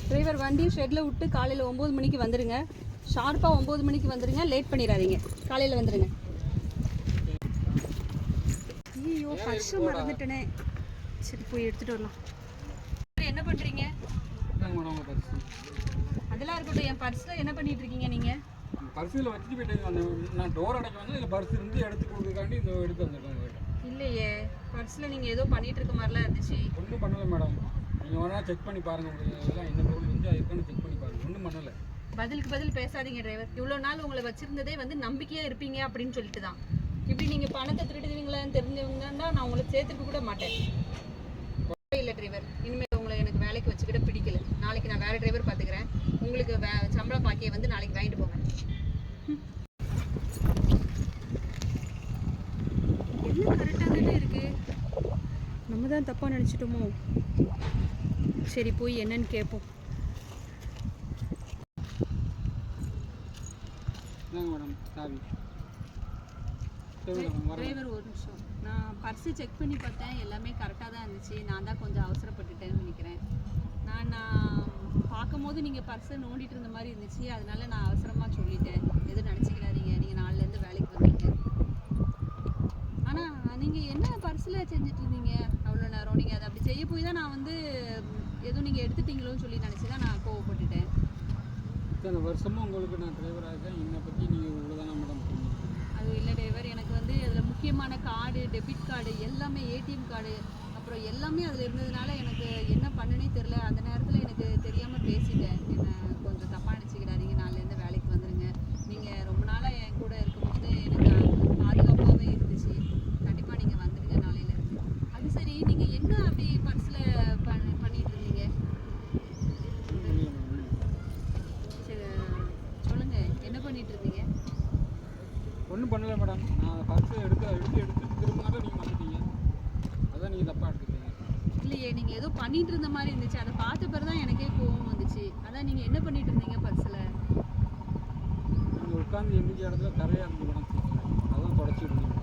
Driver வண்டியை shuttle விட்டு காலையில் 9 மணிக்கு வந்துடுங்க. ஷார்ப்பாக 9 மணிக்கு வந்துடுங்க. லேட் பண்ணிடாதீங்க. காலையில் வந்துடுங்க. ஐயோ பர்ஸு மறந்துட்டேனே. சரி போய் எடுத்துகிட்டு வரலாம். என்ன பண்ணுறீங்க? அதெல்லாம் இருக்கட்டும். என் பர்ஸில் என்ன பண்ணிட்டு இருக்கீங்க நீங்கள்? பர்ஸில் வச்சுட்டு போயிட்டு நான் டோர் அடைக்க வந்து இல்லை பர்ஸ் இருந்து எடுத்து கொடுக்குறதுக்காண்டி இந்த எடுத்து வந்துருக்கேன். இல்லையே, பர்ஸில் நீங்கள் ஏதோ பண்ணிகிட்டு இருக்க மாதிரிலாம் இருந்துச்சு. ஒன்றும் பண்ணலை மேடம். நீங்கள் வேணா செக் பண்ணி பாருங்கள். உங்களுக்கு எல்லாம் என்ன பொருள் வந்து அதுக்கான செக் பண்ணி பாருங்கள். ஒன்றும் பண்ணலை. பதிலுக்கு பதில் பேசாதீங்க டிரைவர். இவ்வளோ நாள் உங்களை வச்சுருந்ததே வந்து நம்பிக்கையாக இருப்பீங்க அப்படின்னு சொல்லிட்டு தான். இப்படி நீங்கள் பணத்தை திருடுவீங்களான்னு தெரிஞ்சவங்கன்னா நான் உங்களை சேர்த்துக்க கூட மாட்டேன். இல்லை டிரைவர், இனிமேல் உங்களை எனக்கு வேலைக்கு வச்சுக்கிட்ட பிடிக்கல. நாளைக்கு நான் வேறு டிரைவர் பார்த்துக்கிறேன். உங்களுக்கு சம்பளம் பாக்கியை வந்து நாளைக்கு வாங்கிட்டு போங்க. எல்லாம் கரெக்டாக தானே இருக்குது. நம்ம தான் தப்பாக நினச்சிட்டோமோ? சரி போய் என்னன்னு கேட்போம். மேடம் சாவி டிரைவர் ஒரு நிமிஷம். நான் பர்ஸு செக் பண்ணி பார்த்தேன். எல்லாமே கரெக்டாக தான் இருந்துச்சு. நான் தான் கொஞ்சம் அவசரப்பட்டுட்டேன்னு நினைக்கிறேன். நான் பார்க்கும் போது நீங்கள் பர்ஸை நோண்டிட்டு இருந்த மாதிரி இருந்துச்சு. அதனால நான் அவசரமாக சொல்லிட்டேன். எதுவும் நினச்சிக்கிறாதீங்க. நீங்கள் நாளிலேருந்து வேலைக்கு வந்துட்டீங்க. ஆனால் நீங்கள் என்ன பர்ஸில் செஞ்சுட்டு இருந்தீங்க அவ்வளோ நேரம்? நீங்கள் அதை அப்படி செய்ய போய் தான் நான் வந்து எதுவும் நீங்கள் எடுத்துட்டீங்களோன்னு சொல்லி நினச்சி தான் நான் கோவப்பட்டுட்டேன். இத்தனை வருஷமும் உங்களுக்கு நான் டிரைவராக இருக்கேன். என்னை பற்றி நீங்கள் இவ்வளோதானா மேடம்? அது இல்லை டிரைவர், எனக்கு வந்து அதில் முக்கியமான கார்டு, டெபிட் கார்டு எல்லாமே, ஏடிஎம் கார்டு அப்புறம் எல்லாமே அதில் இருந்ததுனால எனக்கு என்ன பண்ணுனே தெரில. அந்த நேரத்தில் எனக்கு தெரியாமல் பேசிட்டேன். என்னை கொஞ்சம் தப்பாக நினச்சிக்கிடாதீங்க. நாளிலேருந்து வேலைக்கு வந்துடுங்க. நீங்கள் ரொம்ப நாளாக என் கூட இருக்கும்போது எனக்கு பாதுகாப்பாகவே இருந்துச்சு. கண்டிப்பாக நீங்கள் வந்துடுங்க நாளையிலேருந்து. அது சரி, நீங்கள் என்ன அப்படி பர்ஸில் பண்ணிட்டு இருந்தீங்க? சரி சொல்லுங்கள், என்ன பண்ணிட்டு இருந்தீங்க? ஒன்றும் பண்ணலை மேடம். நான் பர்ஸை எடுத்து திரும்பினாலும் நீங்கள் வந்துட்டீங்க. அதான் நீங்கள் தப்பாக எடுத்துட்டீங்க. இல்லையே, நீங்கள் ஏதோ பண்ணிட்டு இருந்த மாதிரி இருந்துச்சு. அதை பார்த்த பிறகு தான் எனக்கே கோவம் வந்துச்சு. அதான் நீங்கள் என்ன பண்ணிட்டு இருந்தீங்க பர்ஸில்? நீங்கள் உட்காந்து எந்திரிச்ச இடத்துல கரையாக இருந்து மேடம். அதான் தொடச்சி விடுங்க.